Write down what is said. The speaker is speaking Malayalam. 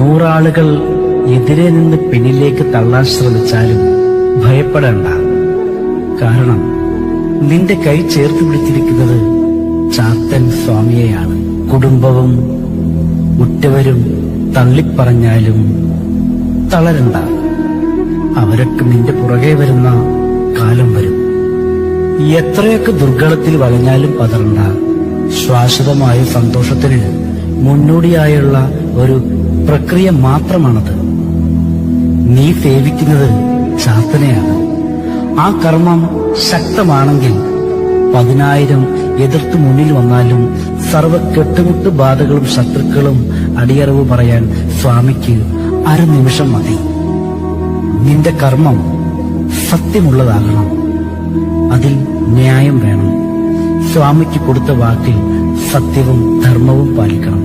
100 ആളുകൾ എതിരെ നിന്ന് പിന്നിലേക്ക് തള്ളാൻ ശ്രമിച്ചാലും ഭയപ്പെടേണ്ട. കാരണം നിന്റെ കൈ ചേർത്ത് പിടിച്ചിരിക്കുന്നത് ചാത്തൻ സ്വാമിയെയാണ്. കുടുംബവും ഉറ്റവരും തള്ളിപ്പറഞ്ഞാലും തളരണ്ട. അവരൊക്കെ നിന്റെ പുറകെ വരുന്ന കാലം വരും. എത്രയൊക്കെ ദുർഗളത്തിൽ വലഞ്ഞാലും പതറണ്ട. ശാശ്വതമായ സന്തോഷത്തിന് മുന്നോടിയായുള്ള ഒരു പ്രക്രിയ മാത്രമാണത്. നീ സേവിക്കുന്നത് ചാത്തനെയാണ്. ആ കർമ്മം ശക്തമാണെങ്കിൽ 10,000 എതിർത്ത് മുന്നിൽ വന്നാലും സർവ കെട്ടുമുട്ട് ബാധകളും ശത്രുക്കളും അടിയറവ് പറയാൻ സ്വാമിക്ക് അരനിമിഷം മതി. നിന്റെ കർമ്മം സത്യമുള്ളതാകണം. അതിൽ ന്യായം വേണം. സ്വാമിക്ക് കൊടുത്ത വാക്കിൽ സത്യവും ധർമ്മവും പാലിക്കണം.